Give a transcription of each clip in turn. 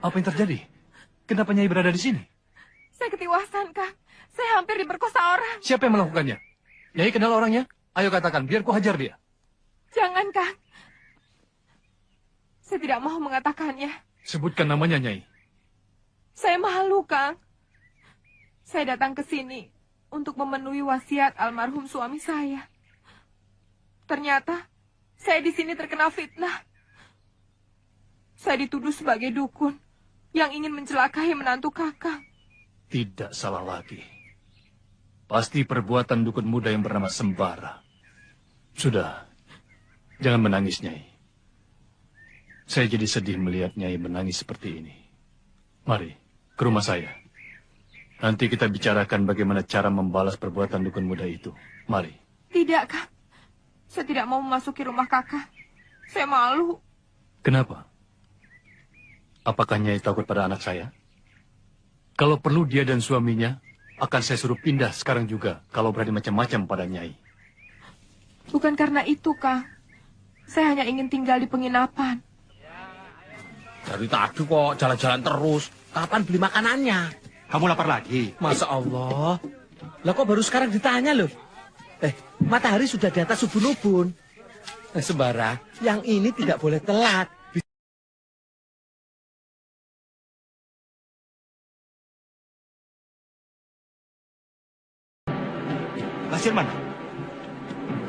Apa yang terjadi? Kenapa Nyai berada di sini? Saya ketiwasan, Kang. Saya hampir diperkosa orang. Siapa yang melakukannya? Nyai kenal orangnya? Ayo katakan, biar ku hajar dia. Jangan, Kang. Saya tidak mau mengatakannya. Sebutkan namanya, Nyai. Saya malu, Kang. Saya datang ke sini untuk memenuhi wasiat almarhum suami saya. Ternyata saya di sini terkena fitnah. Saya dituduh sebagai dukun yang ingin mencelakai menantu Kakang. Tidak salah lagi. Pasti perbuatan dukun muda yang bernama Sembara. Sudah, jangan menangis, Nyai. Saya jadi sedih melihat Nyai menangis seperti ini. Mari, ke rumah saya. Nanti kita bicarakan bagaimana cara membalas perbuatan dukun muda itu. Mari. Tidak, Kang. Saya tidak mau memasuki rumah Kakang. Saya malu. Kenapa? Apakah Nyai takut pada anak saya? Kalau perlu dia dan suaminya, akan saya suruh pindah sekarang juga kalau berani macam-macam pada Nyai. Bukan karena itu, Kang. Saya hanya ingin tinggal di penginapan. Dari tadi kok jalan-jalan terus. Kapan beli makanannya? Kamu lapar lagi? Masa Allah. Lah kok baru sekarang ditanya loh? Matahari sudah di atas ubun-ubun. Sembara, yang ini tidak boleh telat. Basir mana?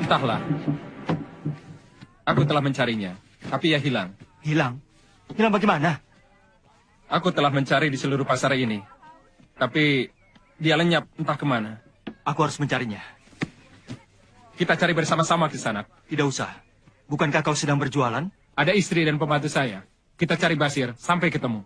Entahlah. Aku telah mencarinya, tapi ia hilang. Hilang? Hilang bagaimana? Aku telah mencari di seluruh pasar ini. Tapi dia lenyap entah kemana. Aku harus mencarinya. Kita cari bersama-sama ke sana. Tidak usah. Bukankah kau sedang berjualan? Ada istri dan pembantu saya. Kita cari Basir sampai ketemu.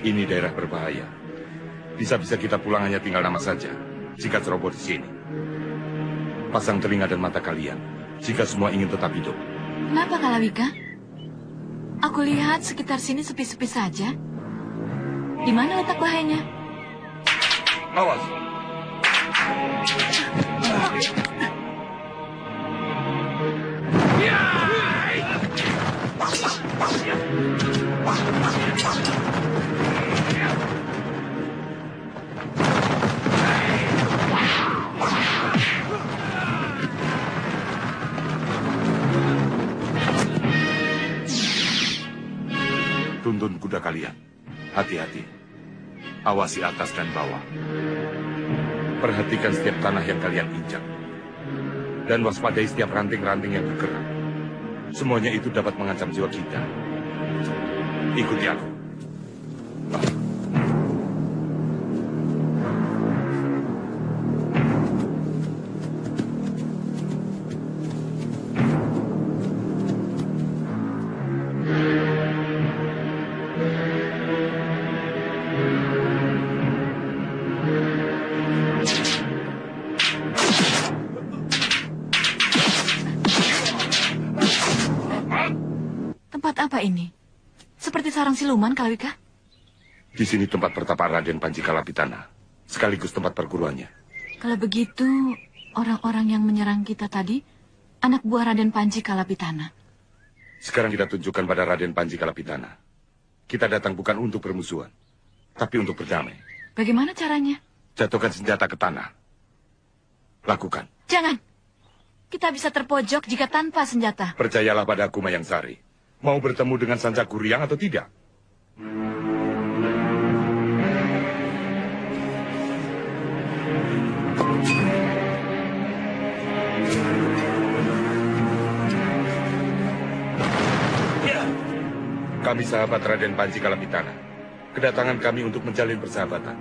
Ini daerah berbahaya. Bisa-bisa kita pulang hanya tinggal nama saja jika ceroboh di sini. Pasang telinga dan mata kalian jika semua ingin tetap hidup. Kenapa, Kalawika? Aku lihat sekitar sini sepi-sepi saja. Di mana letak bahayanya? Awas! Tuntun kuda kalian. Hati-hati. Awasi atas dan bawah. Perhatikan setiap tanah yang kalian injak. Dan waspadai setiap ranting-ranting yang bergerak. Semuanya itu dapat mengancam jiwa kita. Ikuti aku. Tempat apa ini? Seperti sarang siluman, Kalawika? Di sini tempat pertapaan Raden Panji Kalapitana, sekaligus tempat perguruannya. Kalau begitu, orang-orang yang menyerang kita tadi, anak buah Raden Panji Kalapitana. Sekarang kita tunjukkan pada Raden Panji Kalapitana. Kita datang bukan untuk bermusuhan, tapi untuk berdamai. Bagaimana caranya? Jatuhkan senjata ke tanah. Lakukan. Jangan. Kita bisa terpojok jika tanpa senjata. Percayalah pada aku, Mayang Sari. Mau bertemu dengan Sanca Guriang atau tidak? Kami sahabat Raden Panji Kalapitana. Kedatangan kami untuk menjalin persahabatan.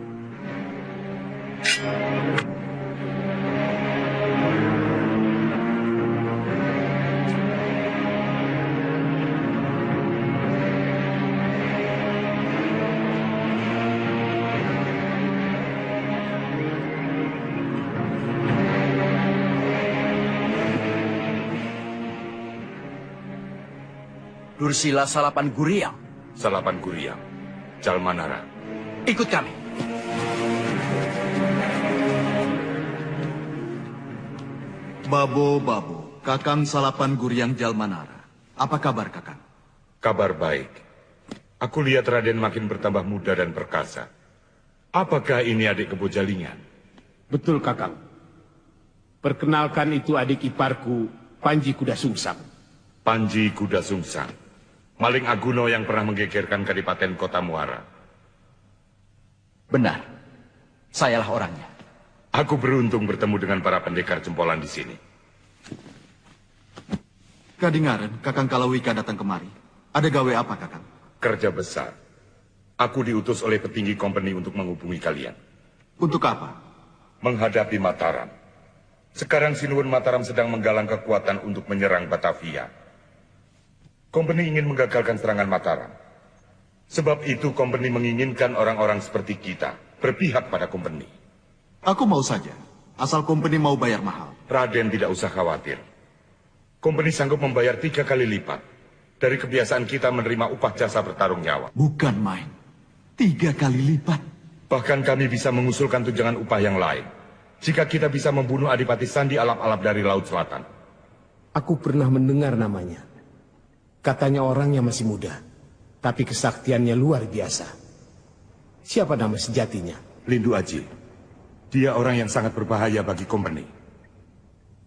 Dursila Salapan Guriang. Salapan Guriang, Jalmanara. Ikut kami. Babo, Kakang Salapan Guriang Jalmanara. Apa kabar, Kakang? Kabar baik. Aku lihat Raden makin bertambah muda dan perkasa. Apakah ini adik Kebo Jalingan? Betul, Kakang. Perkenalkan, itu adik iparku, Panji Kuda Sungsang. Panji Kuda Sungsang, maling Aguno yang pernah menggegerkan Kadipaten Kota Muara. Benar, sayalah orangnya. Aku beruntung bertemu dengan para pendekar jempolan di sini. Kadingaren, Kakang Kalawika datang kemari. Ada gawe apa, Kakang? Kerja besar. Aku diutus oleh petinggi kompeni untuk menghubungi kalian. Untuk apa? Menghadapi Mataram. Sekarang Sinuwun Mataram sedang menggalang kekuatan untuk menyerang Batavia. Kompeni ingin menggagalkan serangan Mataram. Sebab itu kompeni menginginkan orang-orang seperti kita berpihak pada kompeni. Aku mau saja, asal kompeni mau bayar mahal. Raden tidak usah khawatir. Kompeni sanggup membayar 3 kali lipat dari kebiasaan kita menerima upah jasa bertarung nyawa. Bukan main. 3 kali lipat. Bahkan kami bisa mengusulkan tunjangan upah yang lain. Jika kita bisa membunuh Adipati Sandi alap-alap dari Laut Selatan. Aku pernah mendengar namanya. Katanya orangnya masih muda, tapi kesaktiannya luar biasa. Siapa nama sejatinya? Lindu Aji. Dia orang yang sangat berbahaya bagi kompeni.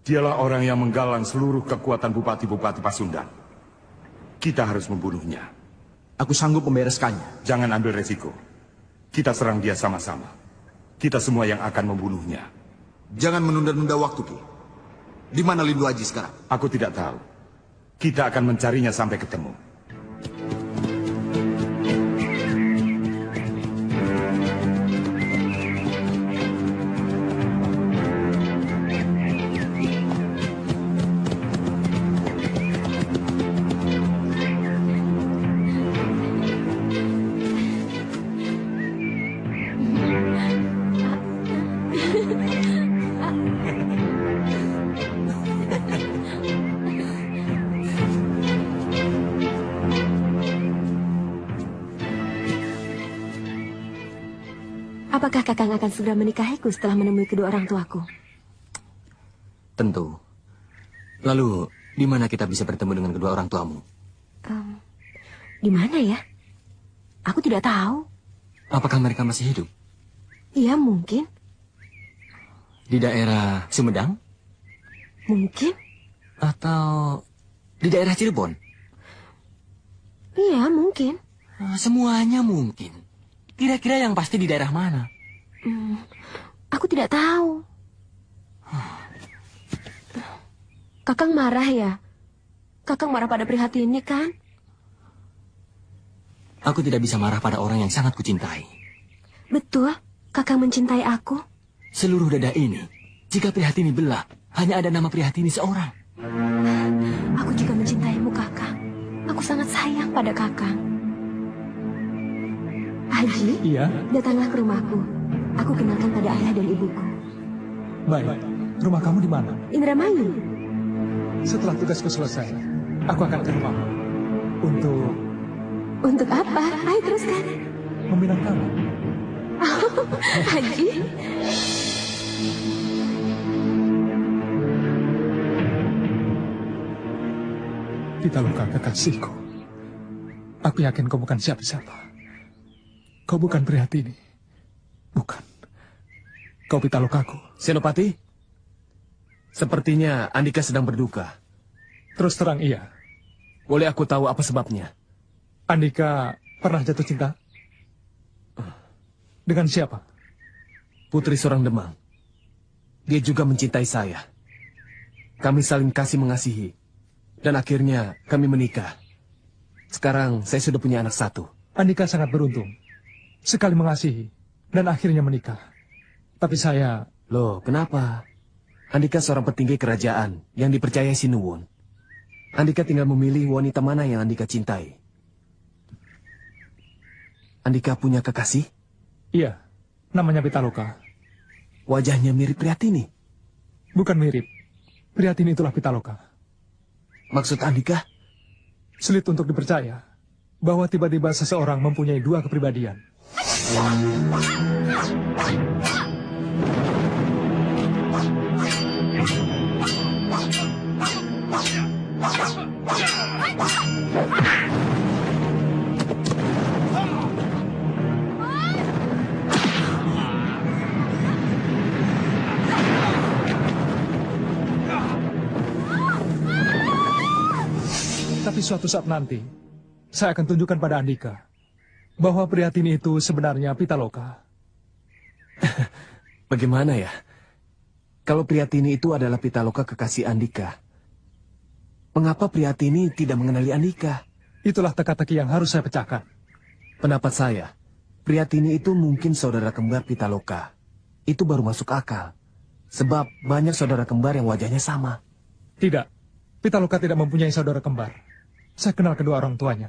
Dialah orang yang menggalang seluruh kekuatan bupati-bupati Pasundan. Kita harus membunuhnya. Aku sanggup membereskannya. Jangan ambil resiko. Kita serang dia sama-sama. Kita semua yang akan membunuhnya. Jangan menunda-nunda waktu, Ki. Di mana Lindu Aji sekarang? Aku tidak tahu. Kita akan mencarinya sampai ketemu. Apakah Kakang akan segera menikahiku setelah menemui kedua orang tuaku? Tentu. Lalu, di mana kita bisa bertemu dengan kedua orang tuamu? Di mana ya? Aku tidak tahu. Apakah mereka masih hidup? Iya, mungkin. Di daerah Sumedang? Mungkin. Atau di daerah Cirebon? Iya, mungkin. Semuanya mungkin. Kira-kira yang pasti di daerah mana? Aku tidak tahu. Kakang marah ya? Kakang marah pada prihatin ini kan? Aku tidak bisa marah pada orang yang sangat kucintai. Betul, Kakang mencintai aku. Seluruh dada ini, jika Prihatini belah, hanya ada nama Prihatini seorang. Aku juga mencintaimu, Kakang. Aku sangat sayang pada Kakang. Haji, iya? Datanglah ke rumahku. Aku kenalkan pada ayah dan ibuku. Baik, rumah kamu di mana? Indramayu. Setelah tugasku selesai, aku akan ke rumahmu. Untuk apa? Ayo teruskan. Meminang kamu. Haji. Pitaloka, kekasihku. Aku yakin kau bukan siapa-siapa. Kau bukan Prihatini. Bukan. Kau Pitalokaku. Senopati, sepertinya Andika sedang berduka. Terus terang iya. Boleh aku tahu apa sebabnya? Andika pernah jatuh cinta? Dengan siapa? Putri seorang Demang. Dia juga mencintai saya. Kami saling kasih mengasihi. Dan akhirnya kami menikah. Sekarang saya sudah punya anak 1. Andika sangat beruntung. Sekali mengasihi, dan akhirnya menikah. Tapi saya... Loh, kenapa? Andika seorang petinggi kerajaan yang dipercayai Sinuwun. Andika tinggal memilih wanita mana yang Andika cintai. Andika punya kekasih? Iya, namanya Pitaloka. Wajahnya mirip Prihatini? Bukan mirip. Prihatini itulah Pitaloka. Maksud Andika? Sulit untuk dipercaya bahwa tiba-tiba seseorang mempunyai dua kepribadian. Tapi suatu saat nanti, saya akan tunjukkan pada Andika bahwa Prihatini itu sebenarnya Pitaloka. Bagaimana ya? Kalau Prihatini itu adalah Pitaloka kekasih Andika, mengapa Prihatini tidak mengenali Andika? Itulah teka-teki yang harus saya pecahkan. Pendapat saya, Prihatini itu mungkin saudara kembar Pitaloka. Itu baru masuk akal. Sebab banyak saudara kembar yang wajahnya sama. Tidak, Pitaloka tidak mempunyai saudara kembar. Saya kenal kedua orang tuanya.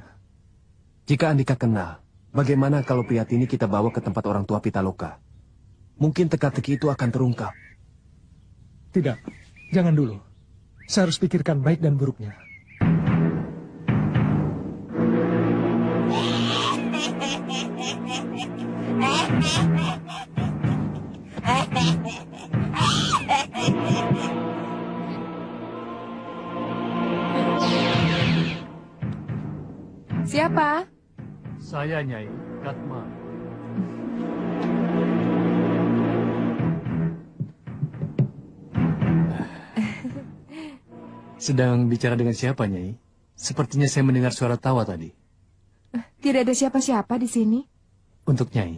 Jika Andika kenal, bagaimana kalau Prihatini kita bawa ke tempat orang tua Pitaloka? Mungkin teka-teki itu akan terungkap. Tidak, jangan dulu. Saya harus pikirkan baik dan buruknya. Siapa? Saya, Nyai, Katma. Sedang bicara dengan siapa, Nyai? Sepertinya saya mendengar suara tawa tadi. Tidak ada siapa-siapa di sini. Untuk Nyai.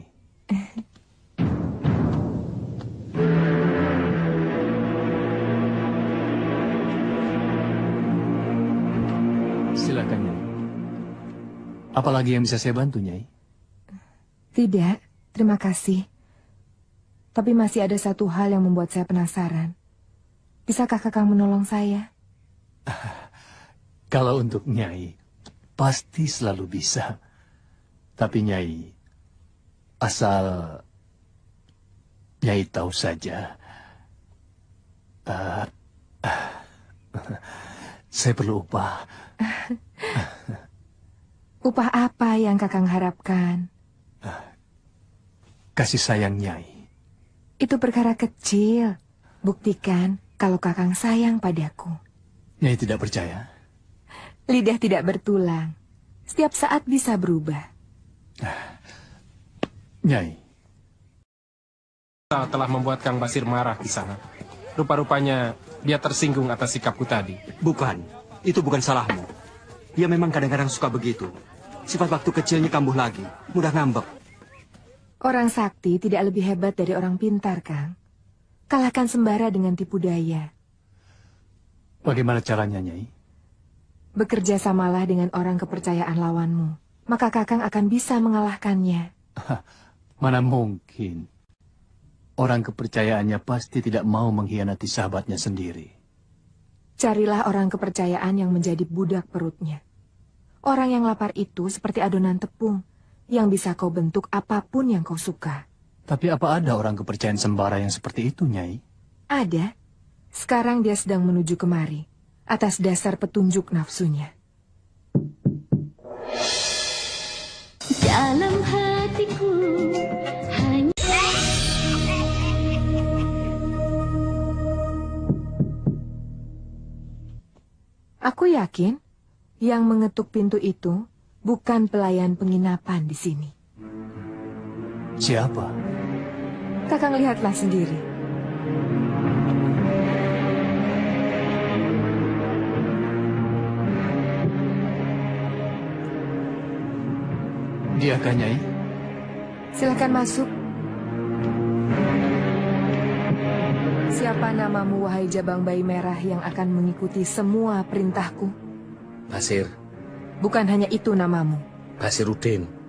Silakan, Nyai. Apalagi yang bisa saya bantu, Nyai? Tidak, terima kasih. Tapi masih ada satu hal yang membuat saya penasaran. Bisakah Kakang menolong saya? Kalau untuk Nyai, pasti selalu bisa. Tapi Nyai, asal Nyai tahu saja, saya perlu upah. Upah apa yang Kakang harapkan? Kasih sayang Nyai. Itu perkara kecil. Buktikan kalau Kakang sayang padaku. Nyai tidak percaya? Lidah tidak bertulang. Setiap saat bisa berubah. Nyai. Telah membuat Kang Basir marah di sana. Rupa-rupanya dia tersinggung atas sikapku tadi. Bukan, itu bukan salahmu. Dia memang kadang-kadang suka begitu. Sifat waktu kecilnya kambuh lagi, mudah ngambek. Orang sakti tidak lebih hebat dari orang pintar, Kang. Kalahkan sembara dengan tipu daya. Bagaimana caranya, Nyai? Bekerja samalah dengan orang kepercayaan lawanmu. Maka Kakang akan bisa mengalahkannya. Mana mungkin. Orang kepercayaannya pasti tidak mau mengkhianati sahabatnya sendiri. Carilah orang kepercayaan yang menjadi budak perutnya. Orang yang lapar itu seperti adonan tepung, yang bisa kau bentuk apapun yang kau suka. Tapi apa ada orang kepercayaan sembara yang seperti itu, Nyai? Ada. Sekarang dia sedang menuju kemari, atas dasar petunjuk nafsunya. Dalam hatiku hanya... Aku yakin yang mengetuk pintu itu bukan pelayan penginapan di sini. Siapa? Kakang lihatlah sendiri. Dia kan, Nyai? Silakan masuk. Siapa namamu, wahai jabang bayi merah yang akan mengikuti semua perintahku? Basir. Bukan hanya itu namamu. Basiruddin.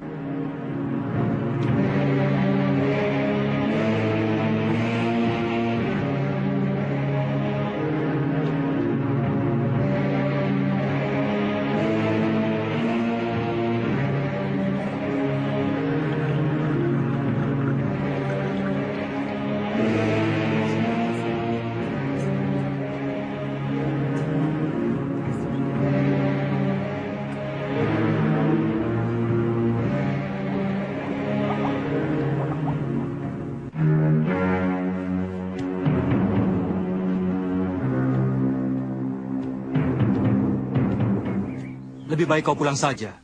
Lebih baik kau pulang saja.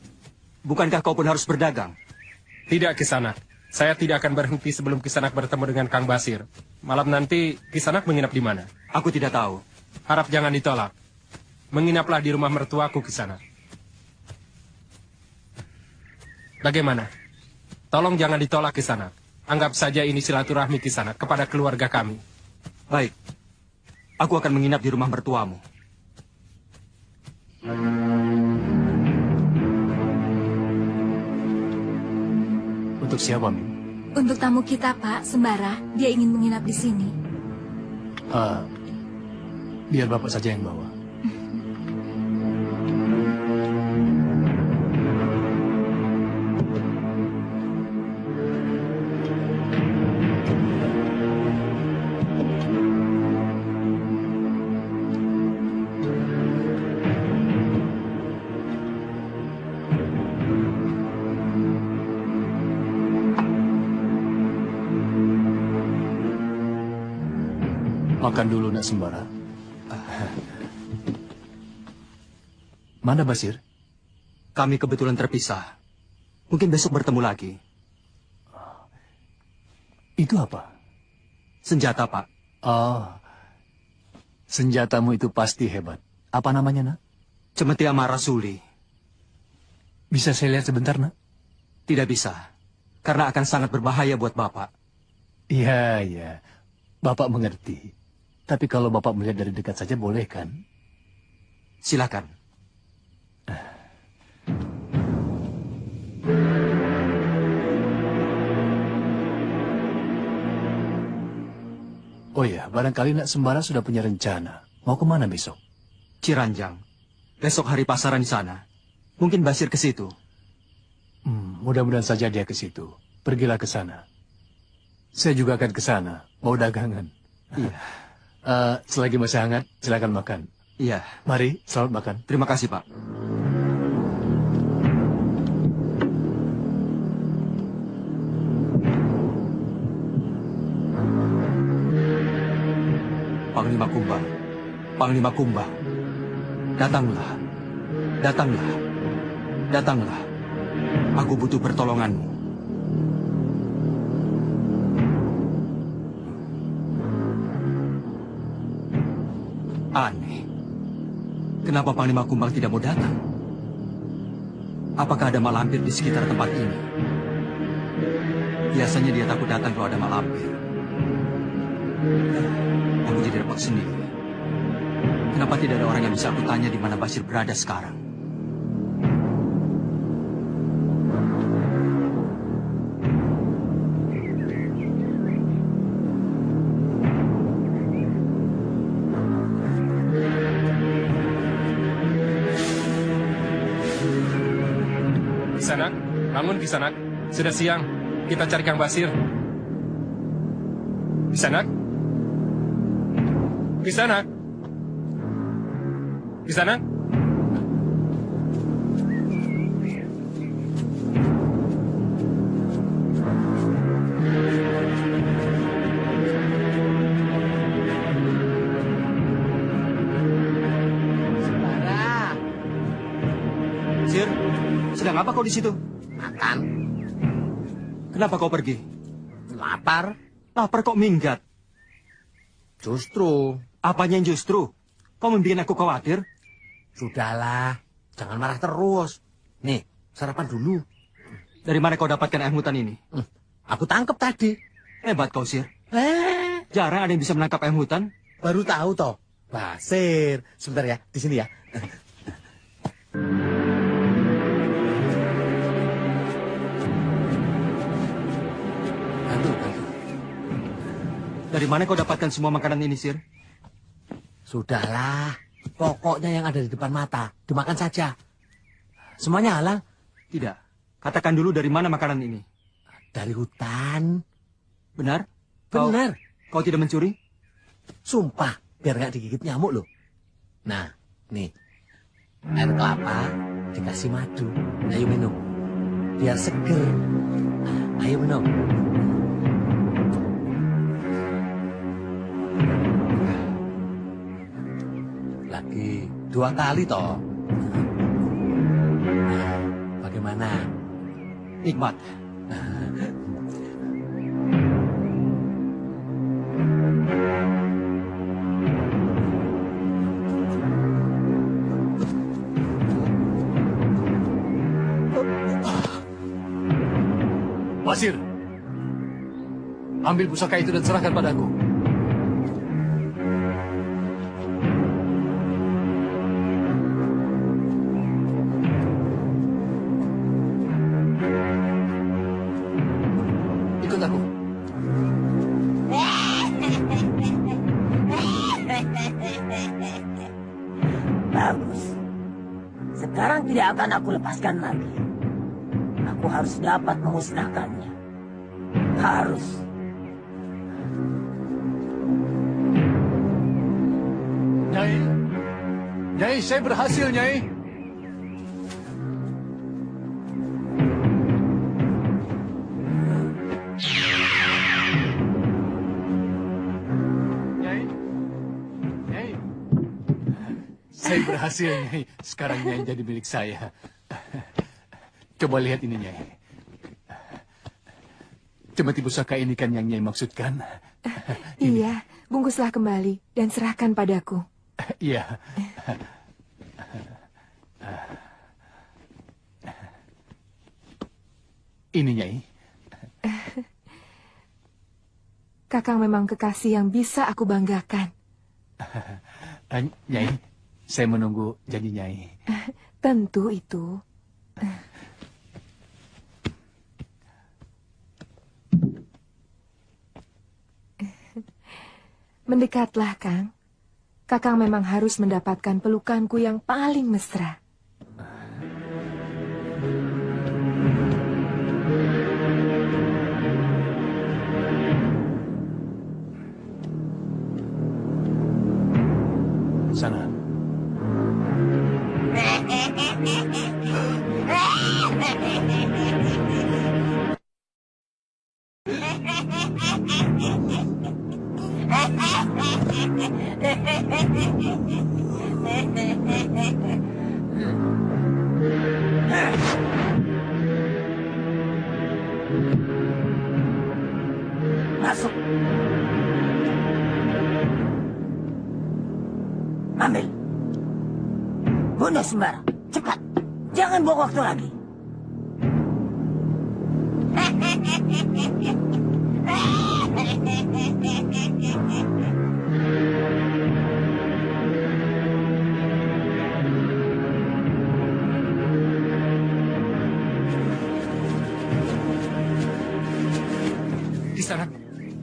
Bukankah kau pun harus berdagang? Tidak, Kisanak. Saya tidak akan berhenti sebelum Kisanak bertemu dengan Kang Basir. Malam nanti Kisanak menginap di mana? Aku tidak tahu. Harap jangan ditolak. Menginaplah di rumah mertuaku, Kisanak. Bagaimana? Tolong jangan ditolak, Kisanak. Anggap saja ini silaturahmi Kisanak kepada keluarga kami. Baik. Aku akan menginap di rumah mertuamu. Untuk siapa, Min? Untuk tamu kita, Pak, Sembara. Dia ingin menginap di sini. Biar Bapak saja yang bawa. Makan dulu, Nak Sembara. Mana Basir? Kami kebetulan terpisah. Mungkin besok bertemu lagi. Itu apa? Senjata, Pak. Oh, senjatamu itu pasti hebat. Apa namanya, Nak? Cemeti Amara Suli. Bisa saya lihat sebentar, Nak? Tidak bisa. Karena akan sangat berbahaya buat Bapak. Iya, iya. Bapak mengerti. Tapi kalau Bapak melihat dari dekat saja boleh kan? Silakan. Oh ya, barangkali Nak Sembara sudah punya rencana. Mau kemana besok? Ciranjang. Besok hari pasaran di sana. Mungkin Basir ke situ. Mudah-mudahan saja dia ke situ. Pergilah ke sana. Saya juga akan ke sana. Mau dagangan. Iya. Selagi masih hangat, silakan makan. Iya. Mari, selamat makan. Terima kasih, Pak. Panglima Kumbang. Panglima Kumbang. Datanglah. Datanglah. Datanglah. Aku butuh pertolonganmu. Aneh. Kenapa Panglima Kumbang tidak mau datang? Apakah ada malampir di sekitar tempat ini? Biasanya dia takut datang kalau ada malampir. Aku jadi repot sendiri. Kenapa tidak ada orang yang bisa aku tanya di mana Basir berada sekarang? Kisanak, bangun Kisanak. Sudah siang. Kita cari Kang Basir. Kisanak? Kisanak? Kisanak? Sir, sedang apa kau di situ? Makan. Kenapa kau pergi? Lapar. Lapar kok minggat? Justru. Apanya yang justru? Kau membuat aku khawatir? Sudahlah, jangan marah terus. Nih, sarapan dulu. Dari mana kau dapatkan ayam hutan ini? Aku tangkap tadi. Hebat kau, Sir. Jarang ada yang bisa menangkap ayam hutan. Baru tahu toh. Basir, sebentar ya, di sini ya. Dari mana kau dapatkan semua makanan ini, Sir? Sudahlah, pokoknya yang ada di depan mata, dimakan saja. Semuanya halal? Tidak. Katakan dulu dari mana makanan ini? Dari hutan. Benar? Benar. Kau tidak mencuri? Sumpah, biar nggak digigit nyamuk loh. Nah, nih. Air kelapa dikasih madu. Ayo minum. Biar seger. Ayo minum. Lagi 2 kali toh. Nikmat. Basir, ambil pusaka itu dan serahkan padaku. Ikut aku. Bagus. Sekarang tidak akan aku lepaskan lagi. Aku harus dapat memusnahkannya. Harus. Nyai, Nyai, saya berhasil, Nyai. Nyai, Nyai, saya berhasil, Nyai. Sekarang Nyai jadi milik saya. Coba lihat ini, Nyai. Cemeti pusaka ini kan yang Nyai maksudkan? Iya, bungkuslah kembali dan serahkan padaku. Iya. Ini, Nyai. Kakang memang kekasih yang bisa aku banggakan. Nyai, saya menunggu janji Nyai. Tentu itu. Mendekatlah, Kang. Kakang memang harus mendapatkan pelukanku yang paling mesra. Sana. Masuk. Ambil. Bunuh Sembara. Cepat. Jangan buang waktu lagi.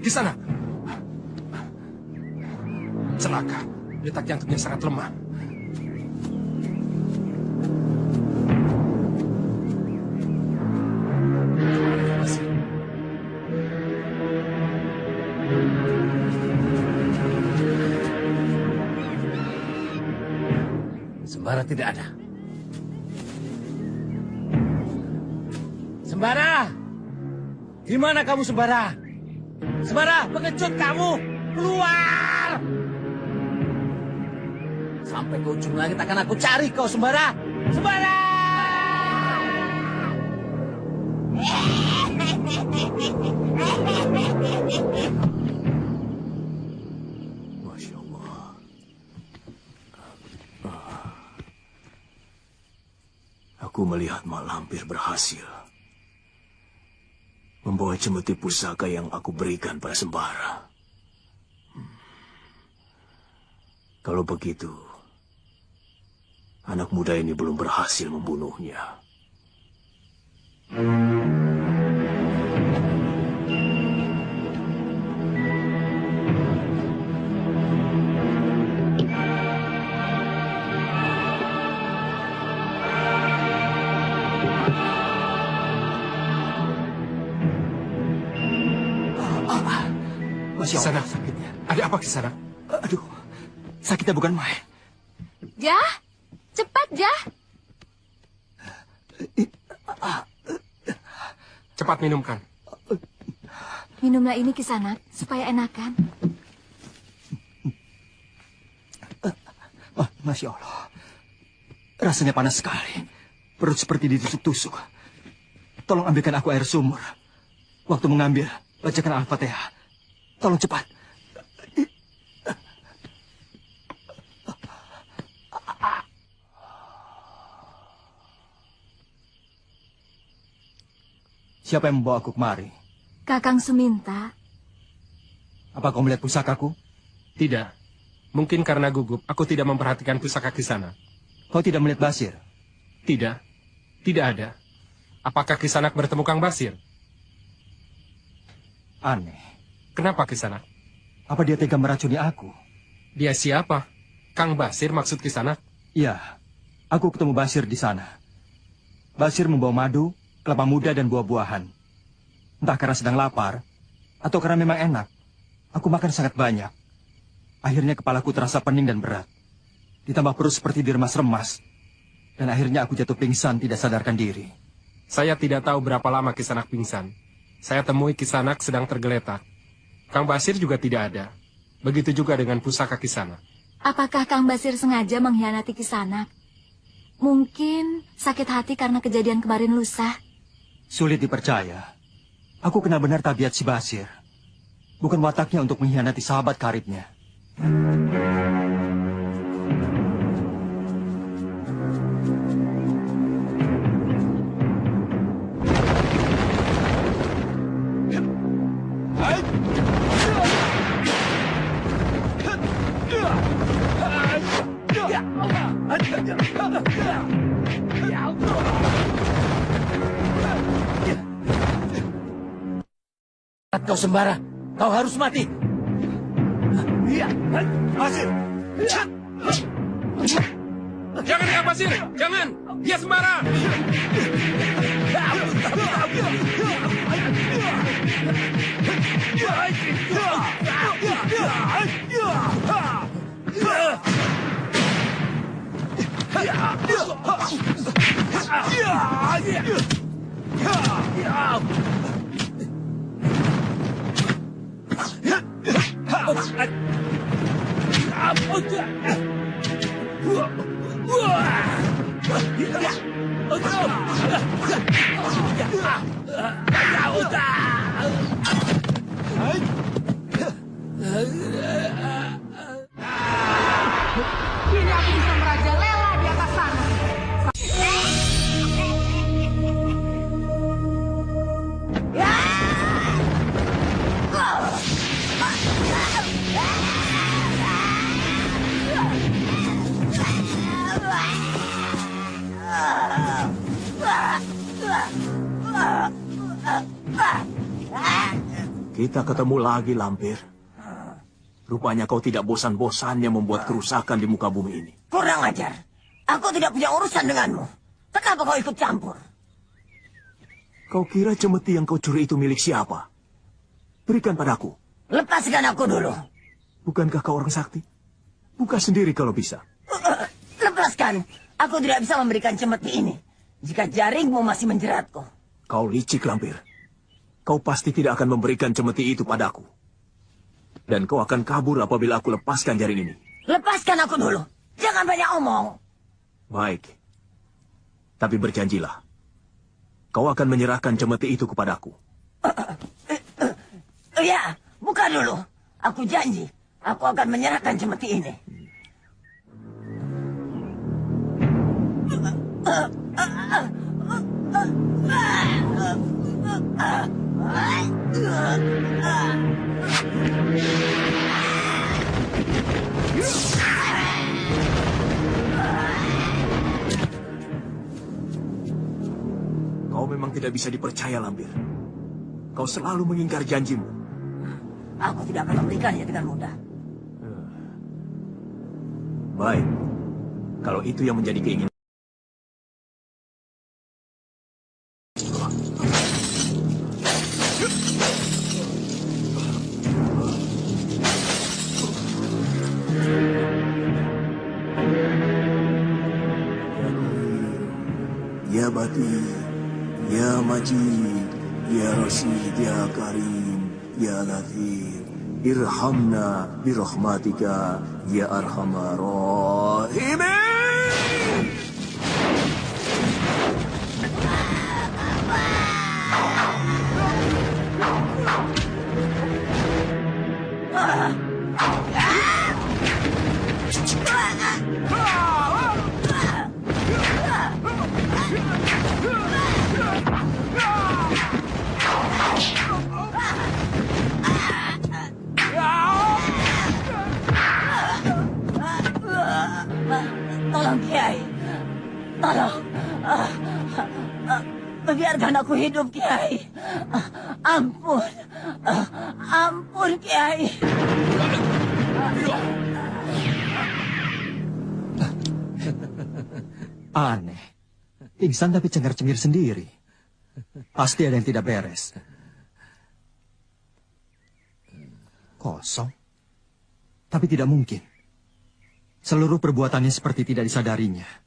Di sana. Celaka. Detak jantungnya sangat lemah. Sembara tidak ada. Sembara! Di mana kamu, Sembara? Sembara, pengecut kamu! Keluar! Sampai ke ujung langit akan aku cari kau, Sembara! Sembara! Masya Allah. Aku melihat Mak Lampir berhasil membawa cemeti pusaka yang aku berikan pada Sembara. Kalau begitu, anak muda ini belum berhasil membunuhnya. Kisana, sakitnya. Ada apa Kisana? Aduh, sakitnya bukan main. Jah, cepat Jah. Cepat minumkan. Minumlah ini Kisanak supaya enakan. Masya Allah. Rasanya panas sekali. Perut seperti ditusuk-tusuk. tolong ambilkan aku air sumur. Waktu mengambil, bacakan Al-Fatihah. Tolong cepat. Siapa yang membawa aku kemari? Kakang Suminta. Apa kau melihat pusakaku? Tidak. Mungkin karena gugup, aku tidak memperhatikan pusaka Kisanak. Kau tidak melihat Basir? Tidak. Tidak ada. Apakah Kisanak bertemu Kang Basir? Aneh. Kenapa Kisanak? Apa dia tega meracuni aku? Dia siapa? Kang Basir maksud Kisanak? Iya. Aku ketemu Basir di sana. Basir membawa madu, kelapa muda, dan buah-buahan. Entah karena sedang lapar, atau karena memang enak. Aku makan sangat banyak. Akhirnya kepalaku terasa pening dan berat. Ditambah perut seperti diremas-remas. Dan akhirnya aku jatuh pingsan, tidak sadarkan diri. Saya tidak tahu berapa lama Kisanak pingsan. Saya temui Kisanak sedang tergeletak. Kang Basir juga tidak ada. Begitu juga dengan pusaka Kisanak. Apakah Kang Basir sengaja mengkhianati Kisanak? Mungkin sakit hati karena kejadian kemarin lusa. Sulit dipercaya. Aku kenal benar tabiat si Basir. Bukan wataknya untuk mengkhianati sahabat karibnya. Kau sembara, kau harus mati. Basir! Jangan Kang Basir, jangan! Dia sembara! Kini aku bisa merajalela di atas sana. Kita ketemu lagi, Lampir. Rupanya kau tidak bosan-bosannya membuat kerusakan di muka bumi ini. Kurang ajar. Aku tidak punya urusan denganmu. Kenapa kau ikut campur? Kau kira cemeti yang kau curi itu milik siapa? Berikan padaku. Lepaskan aku dulu. Bukankah kau orang sakti? Buka sendiri kalau bisa. Lepaskan. Aku tidak bisa memberikan cemeti ini. Jika jaringmu masih menjeratku. Kau licik, Lampir. Kau pasti tidak akan memberikan cemeti itu padaku. Dan kau akan kabur apabila aku lepaskan jaring ini. Lepaskan aku dulu. Jangan banyak omong. Baik. Tapi berjanjilah. Kau akan menyerahkan cemeti itu kepadaku. Ya, buka dulu. Aku janji. Aku akan menyerahkan cemeti ini. Kau memang tidak bisa dipercaya, Lampir. Kau selalu mengingkar janjimu. Aku tidak akan memberikannya dengan mudah. Baik. Kalau itu yang menjadi keinginan. Ya Bati, Ya Majid, Ya Rashid, Ya Karim, Ya Latif, Irhamna birahmatika, Ya Arhamar Rahimin. Tolong Kiai, tolong. Biarkan aku hidup Kiai. Ampun, ampun Kiai. Aneh. Pingsan tapi cengar-cengir sendiri. Pasti ada yang tidak beres. Kosong. Tapi tidak mungkin. Seluruh perbuatannya seperti tidak disadarinya.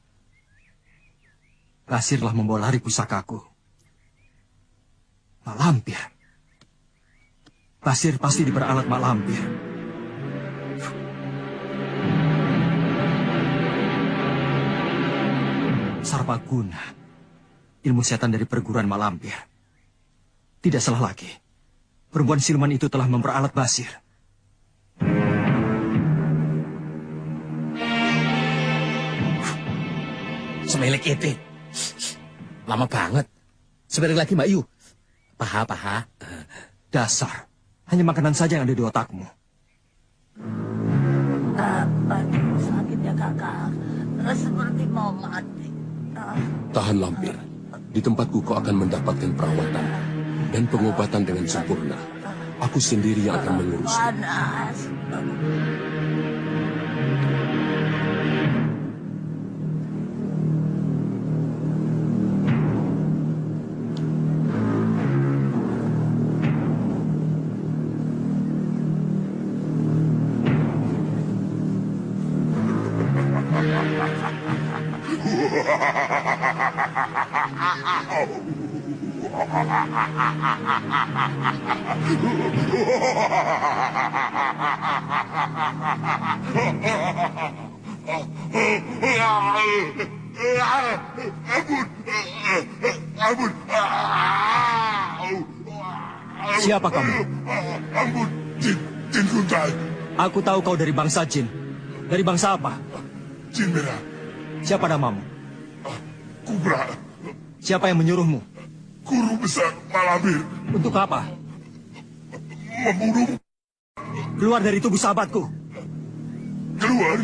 Basirlah membawa lari pusakaku. Mak Lampir. Basir pasti diperalat Mak Lampir. Sarpaguna, ilmu setan dari perguruan Mak Lampir. Tidak salah lagi. Perempuan siluman itu telah memperalat Basir. Semelik itu. Lama banget. Sebentar lagi Mbak Yu. Paha. Dasar. Hanya makanan saja yang ada di otakmu. Aduh, sakitnya kakak. Seperti mau mati. Tahan Lampir. Di tempatku kau akan mendapatkan perawatan dan pengobatan dengan sempurna. Aku sendiri yang akan mengurus. Panas. Ampun. Siapa kamu? Ampun, Jin Kuntai. Aku tahu kau dari bangsa Jin. Dari bangsa apa? Jin Merah. Siapa namamu? Kubra. Siapa yang menyuruhmu? Guru besar Malampir. Untuk apa? Membunuh. Keluar dari tubuh sahabatku. Keluar?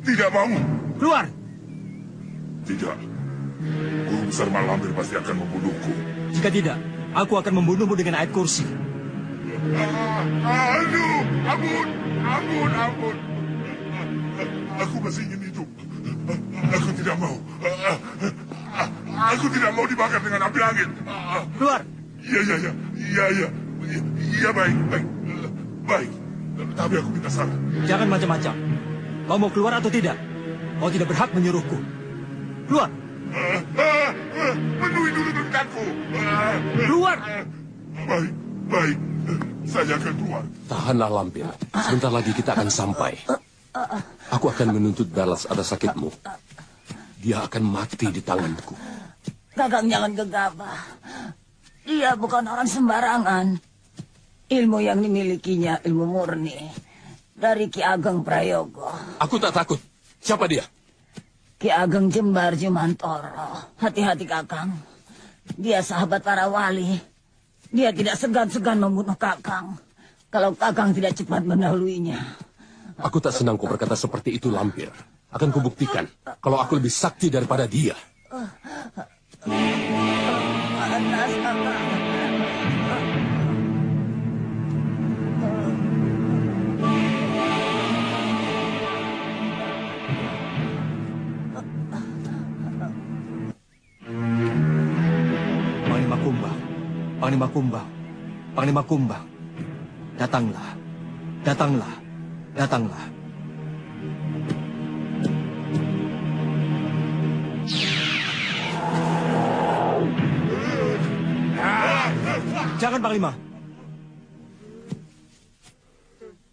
Tidak mau. Keluar! Tidak. Guru besar Malampir pasti akan membunuhku. Jika tidak, aku akan membunuhmu dengan ayat kursi. Aduh, ampun. Aku masih ingin hidup. Aku tidak mau. Aku tidak mau dibakar dengan api langit. Keluar! Iya, baik. Tapi aku minta saran. Jangan macam-macam. Kau mau keluar atau tidak? Kau tidak berhak menyuruhku. Keluar! Penuhi dulu tuntutanku. Keluar! Baik. Saya akan keluar. Tahanlah Lampir. Sebentar lagi kita akan sampai. Aku akan menuntut balas atas sakitmu. Dia akan mati di tanganku. Kakang jangan gegabah. Dia bukan orang sembarangan. Ilmu yang dimilikinya ilmu murni. Dari Ki Ageng Prayogo. Aku tak takut. Siapa dia? Ki Ageng Jembar Jumantoro. Hati-hati Kakang. Dia sahabat para wali. Dia tidak segan-segan membunuh Kakang. Kalau Kakang tidak cepat mendahuluinya. Aku tak senang kau berkata seperti itu, Lampir. Akan kubuktikan kalau aku lebih sakti daripada dia. Panas, Kakang. Panglima Kumbang. Datanglah. Jangan, Panglima.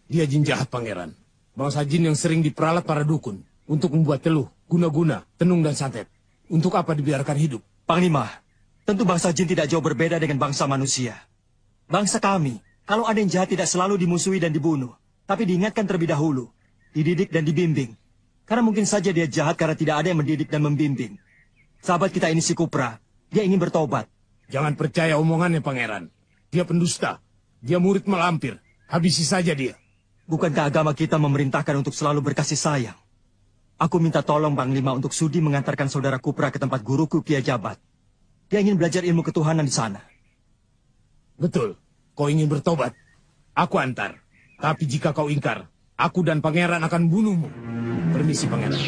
Dia jin jahat, Pangeran. Bangsa jin yang sering diperalat para dukun untuk membuat teluh, guna-guna, tenung dan santet. Untuk apa dibiarkan hidup? Panglima, tentu bangsa jin tidak jauh berbeda dengan bangsa manusia. Bangsa kami Kalau ada yang jahat tidak selalu dimusuhi dan dibunuh, tapi diingatkan terlebih dahulu, dididik dan dibimbing. Karena mungkin saja dia jahat karena tidak ada yang mendidik dan membimbing. Sahabat kita ini si Kupra, dia ingin bertobat. Jangan percaya omongannya, Pangeran. Dia pendusta. Dia murid malampir. Habisi saja dia. Bukankah agama kita memerintahkan untuk selalu berkasih sayang? Aku minta tolong Panglima untuk sudi mengantarkan saudara Kupra ke tempat guruku Kia Jabat. Dia ingin belajar ilmu ketuhanan di sana. Betul. Kau ingin bertobat. Aku antar. Tapi jika kau ingkar, aku dan Pangeran akan bunuhmu. Permisi, Pangeran.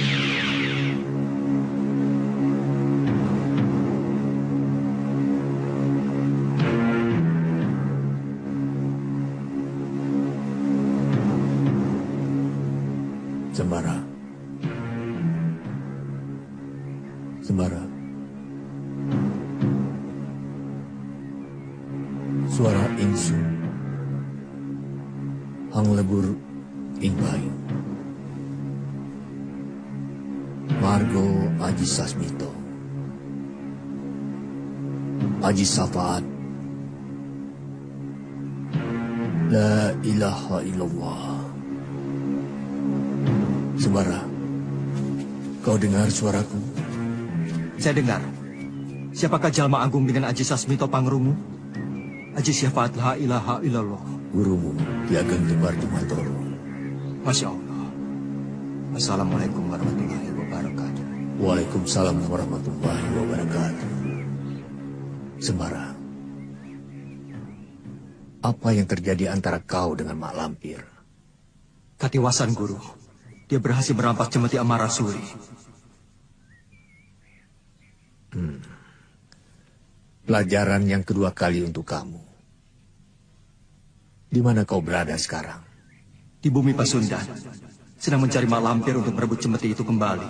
Sembara. Sembara. Suara ingsun. Hang lebur ingbai. Margo Aji Sasmito. Aji Safaat. La ilaha illallah. Sembara, kau dengar suaraku? Saya dengar. Siapakah Jalma Agung dengan Aji Sasmito Pangrungu? Aji Syafaat la ilaha illallah. Gurumu, Ki Ageng Jembar Jumantoro. Masya Allah. Assalamualaikum warahmatullahi wabarakatuh. Waalaikumsalam warahmatullahi wabarakatuh. Sembara, apa yang terjadi antara kau dengan Mak Lampir? Katiwasan, Guru. Dia berhasil merampas cemeti Amarasuri. Pelajaran yang kedua kali untuk kamu. Di mana kau berada sekarang? Di bumi Pasundan. Sedang mencari Mak Lampir untuk merebut cemeti itu kembali.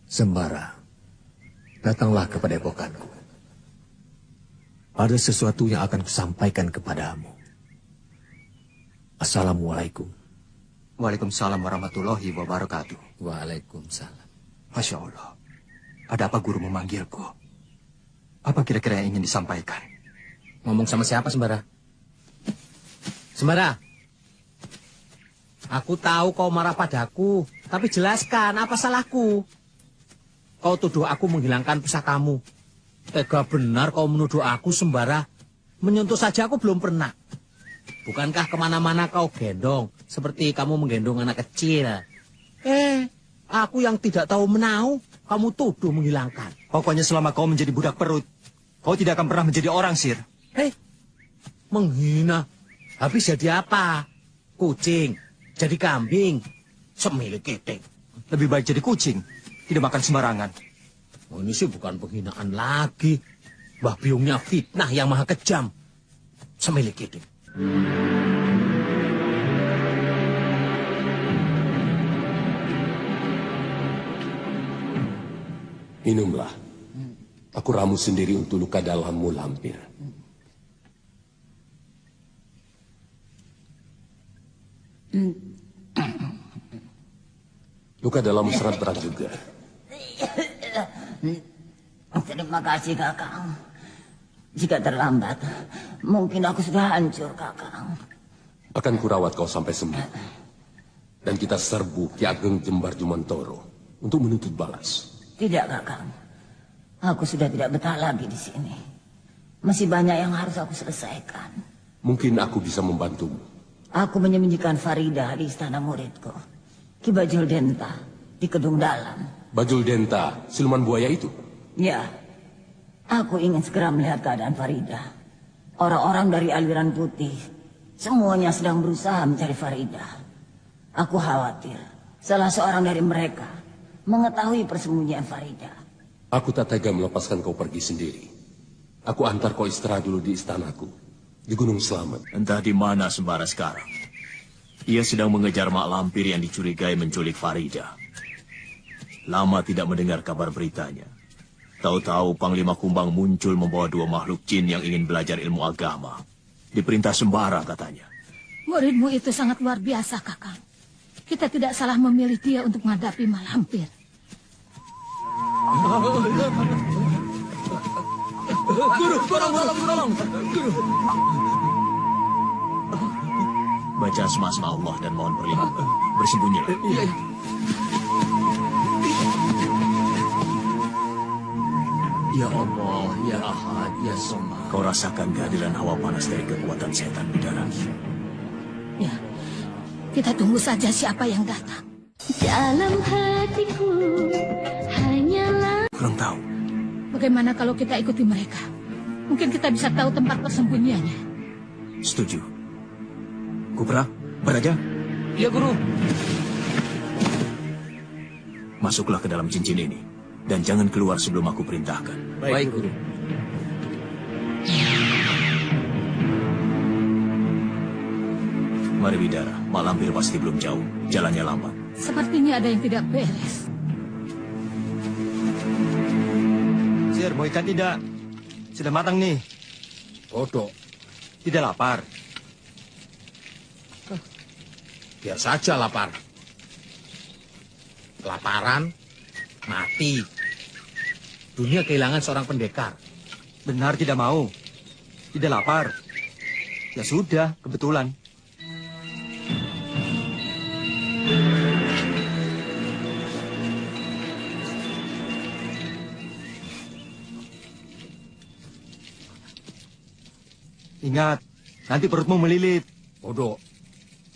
Sembara, datanglah kepada epokanku. Ada sesuatu yang akan kusampaikan kepadamu. Assalamualaikum. Waalaikumsalam warahmatullahi wabarakatuh. Waalaikumsalam. Masya Allah. Ada apa guru memanggilku? Apa kira-kira yang ingin disampaikan? Ngomong sama siapa, Sembara? Sembara, aku tahu kau marah padaku, tapi jelaskan apa salahku. Kau tuduh aku menghilangkan pusakamu. Tega benar kau menuduh aku, Sembara. Menyentuh saja aku belum pernah. Bukankah kemana-mana kau gendong, seperti kamu menggendong anak kecil? Aku yang tidak tahu menau, kamu tuduh menghilangkan. Pokoknya selama kau menjadi budak perut, kau tidak akan pernah menjadi orang, Sir. Menghina. Habis jadi apa? Kucing, jadi kambing, semilik ketek. Lebih baik jadi kucing, tidak makan sembarangan. Oh, ini sih bukan penghinaan lagi. Mbah Biungnya fitnah yang maha kejam. Semilik ketek. Minumlah. Aku ramu sendiri untuk luka dalammu, Lampir. Luka dalammu sangat berat juga. Terima kasih, Kakang. Jika terlambat, mungkin aku sudah hancur, Kakang. Akan kurawat kau sampai sembuh. Dan kita serbu Ki Ageng Jembar Jumantoro untuk menuntut balas. Tidak, Kakang. Aku sudah tidak betah lagi di sini. Masih banyak yang harus aku selesaikan. Mungkin aku bisa membantumu. Aku menyembunyikan Faridah di istana muridku. Ki Bajul Denta di Kedung Dalam. Bajul Denta, siluman buaya itu? Ya, aku ingin segera melihat keadaan Faridah. Orang-orang dari aliran putih, semuanya sedang berusaha mencari Faridah. Aku khawatir salah seorang dari mereka mengetahui persembunyian Faridah. Aku tak tega melepaskan kau pergi sendiri. Aku antar kau istirahat dulu di istanaku, di Gunung Slamet. Entah di mana Sembara sekarang. Ia sedang mengejar Mak Lampir yang dicurigai menculik Faridah. Lama tidak mendengar kabar beritanya. Tahu-tahu Panglima Kumbang muncul membawa 2 makhluk jin yang ingin belajar ilmu agama. Diperintah Sembara katanya. Muridmu itu sangat luar biasa, Kakang. Kita tidak salah memilih dia untuk menghadapi Mak Lampir. Guru, tolong. Guru. Baca asma-asma Allah dan mohon perlindungan. Bersembunyilah. Iya. Ya Allah, Ya Ahad, Ya Somad. Kau rasakan kehadiran hawa panas dari kekuatan setan bidara. Ya, kita tunggu saja siapa yang datang. Dalam hatiku hanyalah... Kurang tahu. Bagaimana kalau kita ikuti mereka? Mungkin kita bisa tahu tempat persembunyiannya. Setuju. Kupra, beraja. Iya, Guru. Masuklah ke dalam cincin ini. Dan jangan keluar sebelum aku perintahkan. Baik, Guru. Mari Bidara, Mak Lampir pasti belum jauh. Jalannya lambat. Sepertinya ada yang tidak beres. Sir, mau ikan tidak? Sudah matang nih. Bodoh. Tidak lapar. Biar saja lapar. Kelaparan, mati. Dunia kehilangan seorang pendekar. Benar tidak mau. Tidak lapar. Ya sudah, kebetulan. Ingat, nanti perutmu melilit. Bodoh.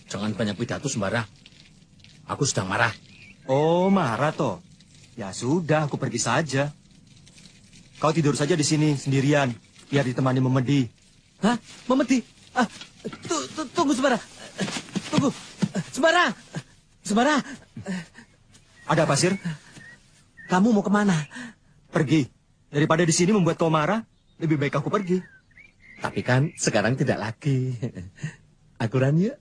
Jangan banyak pidato sembarang. Aku sedang marah. Oh, marah toh. Ya sudah, aku pergi saja. Kau tidur saja di sini sendirian, biar ditemani Memedi. Hah? Memedi? Tunggu Sembara. Tunggu. Sembara. Sembara. Ada apa, Sir? Kamu mau kemana? Pergi. Daripada di sini membuat kau marah, lebih baik aku pergi. Tapi kan sekarang tidak lagi. Akuran yuk.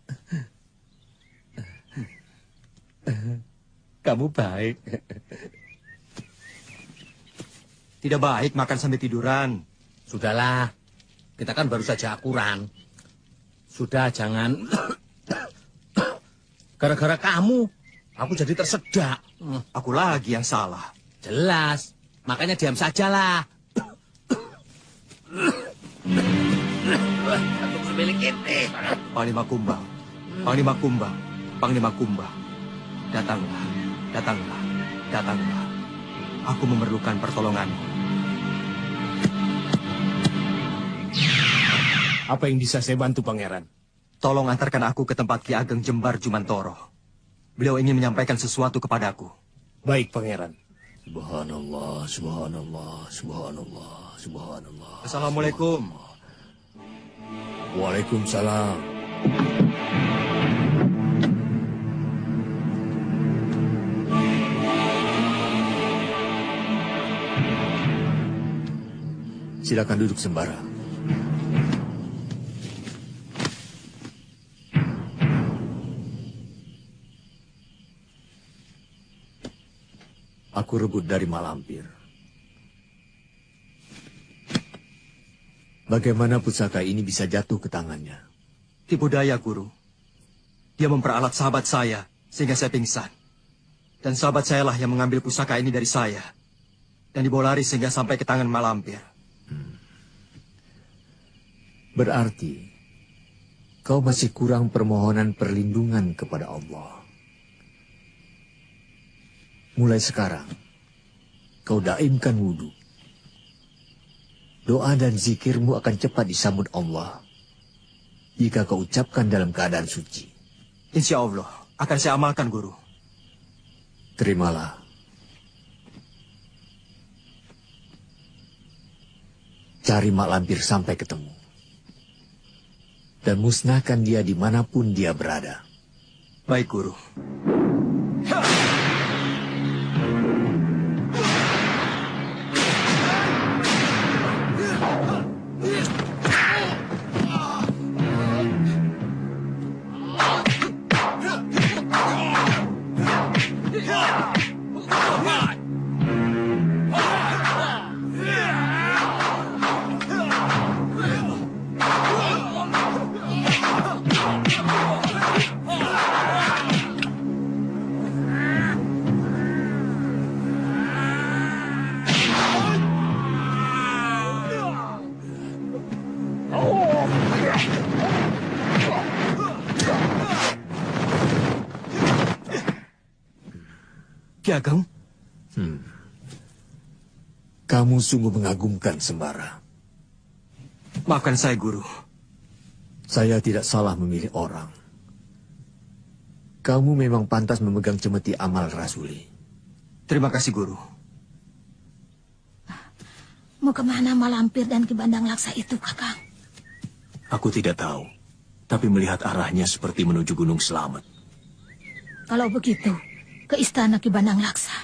Kamu baik. Tidak baik makan sambil tiduran. Sudahlah. Kita kan baru saja akuran. Sudah, jangan. Gara-gara kamu, aku jadi tersedak. Aku lagi yang salah. Jelas. Makanya diam sajalah. Aku pemilik ini. Panglima Kumbang. Panglima Kumbang. Panglima Kumbang. Datanglah. Datanglah. Datanglah. Aku memerlukan pertolonganmu. Apa yang bisa saya bantu, Pangeran? Tolong antarkan aku ke tempat Ki Ageng Jembar Jumantoro. Beliau ingin menyampaikan sesuatu kepadaku. Baik, Pangeran. Subhanallah, subhanallah, subhanallah, subhanallah. Assalamualaikum. Waalaikumsalam. Silakan duduk Sembara. Aku rebut dari Mak Lampir. Bagaimana pusaka ini bisa jatuh ke tangannya? Tipu daya, Guru. Dia memperalat sahabat saya, sehingga saya pingsan. Dan sahabat saya lah yang mengambil pusaka ini dari saya. Dan dibawa lari sehingga sampai ke tangan Mak Lampir. Berarti, kau masih kurang permohonan perlindungan kepada Allah. Mulai sekarang, kau daimkan wudhu. Doa dan zikirmu akan cepat disambut Allah jika kau ucapkan dalam keadaan suci. Insya Allah, akan saya amalkan, Guru. Terimalah. Cari Mak Lampir sampai ketemu. Dan musnahkan dia dimanapun dia berada. Baik, Guru. Ki Ageng? Kamu sungguh mengagumkan Sembara. Maafkan saya, Guru. Saya tidak salah memilih orang. Kamu memang pantas memegang cemeti amal rasuli. Terima kasih, Guru. Mau kemana Malampir dan Ki Bandang Laksa itu, Kakang? Aku tidak tahu, tapi melihat arahnya seperti menuju Gunung Selamat. Kalau begitu, ke istana Ki Bandang Laksa.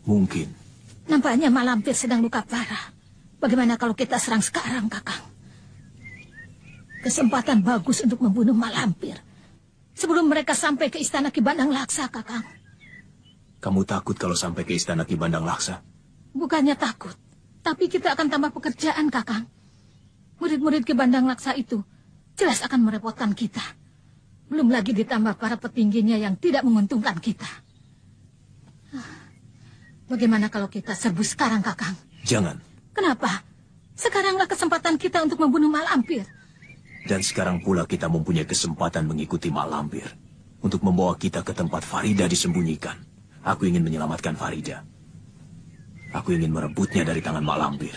Mungkin. Nampaknya Malampir sedang luka parah. Bagaimana kalau kita serang sekarang, Kakang? Kesempatan bagus untuk membunuh Malampir sebelum mereka sampai ke istana Ki Bandang Laksa, Kakang. Kamu takut kalau sampai ke istana Ki Bandang Laksa? Bukannya takut, tapi kita akan tambah pekerjaan, Kakang. Murid-murid Ki Bandang Laksa itu jelas akan merepotkan kita. Belum lagi ditambah para petingginya yang tidak menguntungkan kita. Bagaimana kalau kita serbu sekarang, Kakang? Jangan. Kenapa? Sekaranglah kesempatan kita untuk membunuh Malampir. Dan sekarang pula kita mempunyai kesempatan mengikuti Mak Lampir untuk membawa kita ke tempat Farida disembunyikan. Aku ingin menyelamatkan Farida. Aku ingin merebutnya dari tangan Mak Lampir.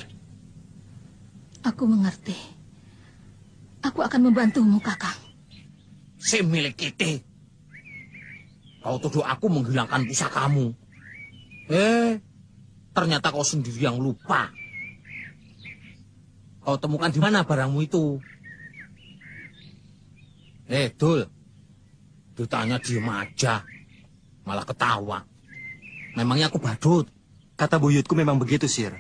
Aku mengerti. Aku akan membantumu, Kakang. Si milik kita. Kau tuduh aku menghilangkan pusakamu. Ternyata kau sendiri yang lupa. Kau temukan di mana barangmu itu? Dul. Ditanya diem aja. Malah ketawa. Memangnya aku badut? Kata buyutku memang begitu, Sir.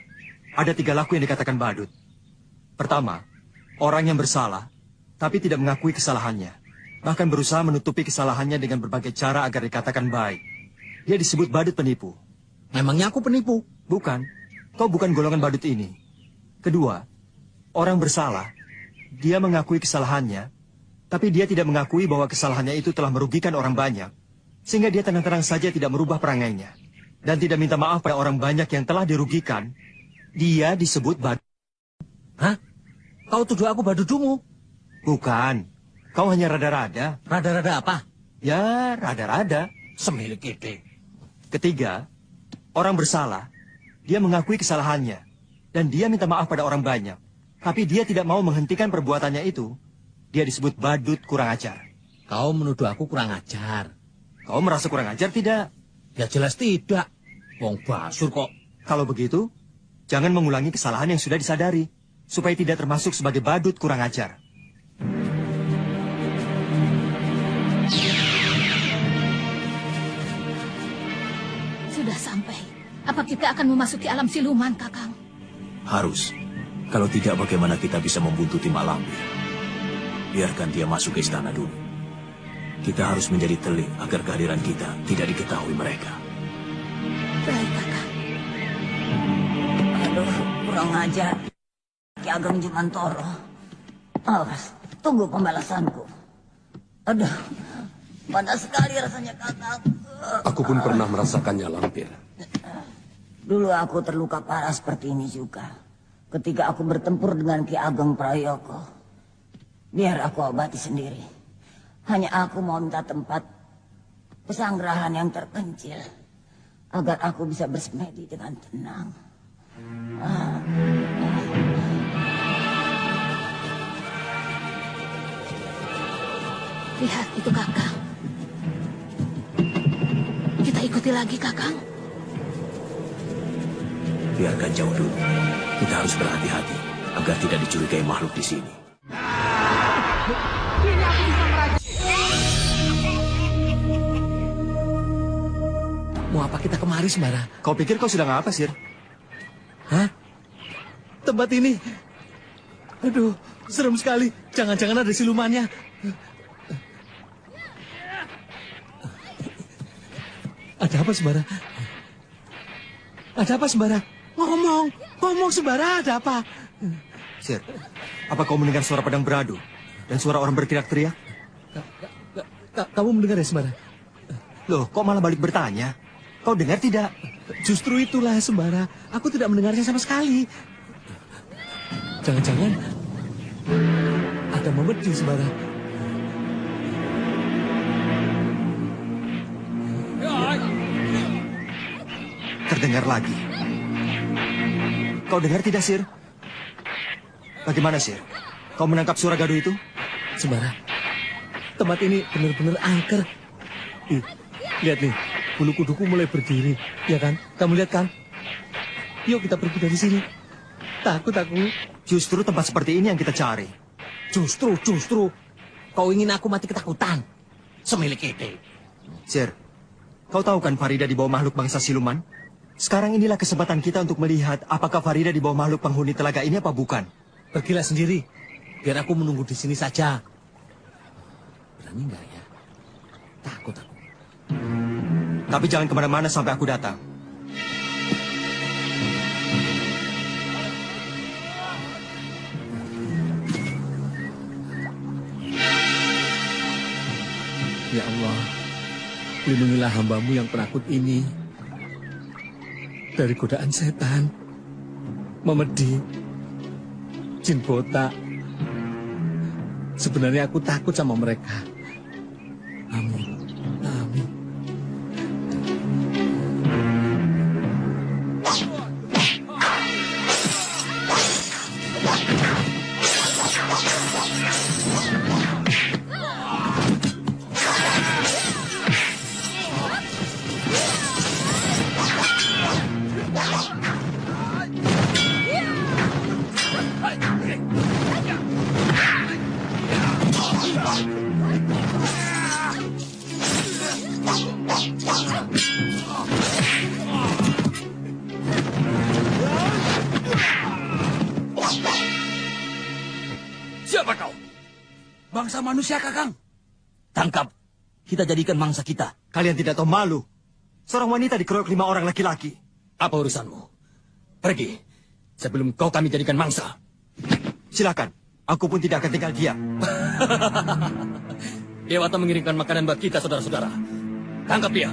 Ada 3 laku yang dikatakan badut. Pertama, orang yang bersalah, tapi tidak mengakui kesalahannya. Bahkan berusaha menutupi kesalahannya dengan berbagai cara agar dikatakan baik. Dia disebut badut penipu. Memangnya aku penipu? Bukan. Kau bukan golongan badut ini. Kedua, orang bersalah. Dia mengakui kesalahannya, tapi dia tidak mengakui bahwa kesalahannya itu telah merugikan orang banyak. Sehingga dia tenang-tenang saja tidak merubah perangainya. Dan tidak minta maaf pada orang banyak yang telah dirugikan. Dia disebut badut. Hah? Kau tuduh aku badudumu? Bukan. Kau hanya rada-rada. Rada-rada apa? Ya, rada-rada. Semilik ide. Ketiga, orang bersalah. Dia mengakui kesalahannya. Dan dia minta maaf pada orang banyak. Tapi dia tidak mau menghentikan perbuatannya itu. Dia disebut badut kurang ajar. Kau menuduh aku kurang ajar. Kau merasa kurang ajar tidak? Ya jelas tidak. Wong basur kok. Kalau begitu, jangan mengulangi kesalahan yang sudah disadari. Supaya tidak termasuk sebagai badut kurang ajar. Sudah sampai. Apa kita akan memasuki alam siluman, Kakang? Harus. Kalau tidak, bagaimana kita bisa membuntuti Mak Lampir? Biarkan dia masuk ke istana dulu. Kita harus menjadi telik agar kehadiran kita tidak diketahui mereka. Baik, Kakang. Aduh, kurang ajar. Ki Ageng Jumantoro. Awas, tunggu pembalasanku. Aduh, panas sekali rasanya, Kakang. Aku pun pernah merasakannya, Lampir. Dulu aku terluka parah seperti ini juga. Ketika aku bertempur dengan Ki Ageng Prayoko. Biar aku obati sendiri. Hanya aku mau minta tempat pesanggrahan yang terpencil. Agar aku bisa bersemedi dengan tenang. Lihat itu, Kakang. Kita ikuti lagi, Kakang. Biarkan jauh dulu. Kita harus berhati-hati agar tidak dicurigai makhluk di sini. Ini aku bisa meraja. Mau apa kita kemari, Sembara? Kau pikir kau sedang apa, Sir? Hah? Tempat ini? Aduh, serem sekali. Jangan-jangan ada silumannya. Ada apa, Sembara? Ada apa, Sembara? Ngomong, Sembara, ada apa? Sir, apa kau mendengar suara pedang beradu? Dan suara orang berteriak-teriak? Kamu mendengar ya, Sembara? Loh, kok malah balik bertanya? Kau dengar tidak? Justru itulah, Sembara. Aku tidak mendengarnya sama sekali. Jangan-jangan ada memedi, Sembara. terdengar lagi. Kau dengar tidak, Sir? Bagaimana, Sir? Kau menangkap suara gaduh itu? Sembara, tempat ini benar-benar angker. Lihat nih, bulu kuduku mulai berdiri. Ya kan? Kamu lihat kan? Yuk kita pergi dari sini. Takut aku. Justru tempat seperti ini yang kita cari. Justru. Kau ingin aku mati ketakutan? Semilik ide. Sir, kau tahu kan Farida di bawah makhluk bangsa siluman? Sekarang inilah kesempatan kita untuk melihat apakah Farida di bawah makhluk penghuni telaga ini apa bukan. Pergilah sendiri. Biar aku menunggu di sini saja. Berani nggak ya? Takut aku. Tapi jangan kemana-mana sampai aku datang. Ya Allah, lindungilah hamba-Mu yang penakut ini dari godaan setan, memedi, jin botak. Sebenarnya aku takut sama mereka. Amin. Amin. Siapa kau? Bangsa manusia, Kakang. Tangkap. Kita jadikan mangsa kita. Kalian tidak tahu malu. Seorang wanita dikeroyok 5 orang laki-laki. Apa urusanmu? Pergi. Sebelum kau kami jadikan mangsa. Silakan. Aku pun tidak akan tinggal diam. Dewata mengirimkan makanan buat kita, saudara-saudara. Tangkap dia.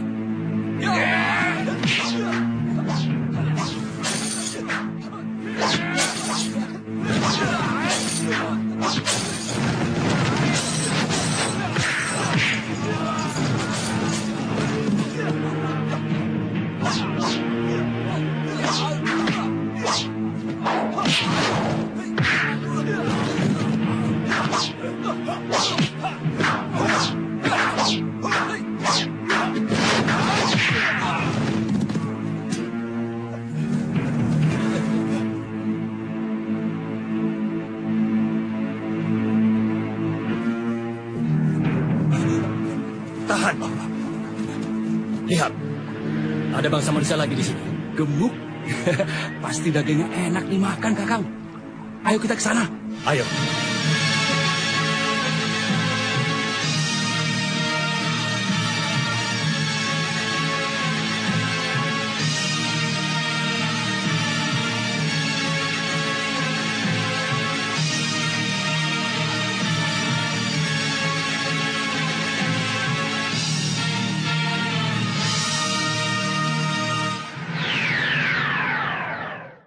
Tahan, Bapak. Lihat, ada bangsa manusia lagi di sini. Gemuk. Pasti dagingnya enak dimakan, Kakang. Ayo kita ke sana. Ayo.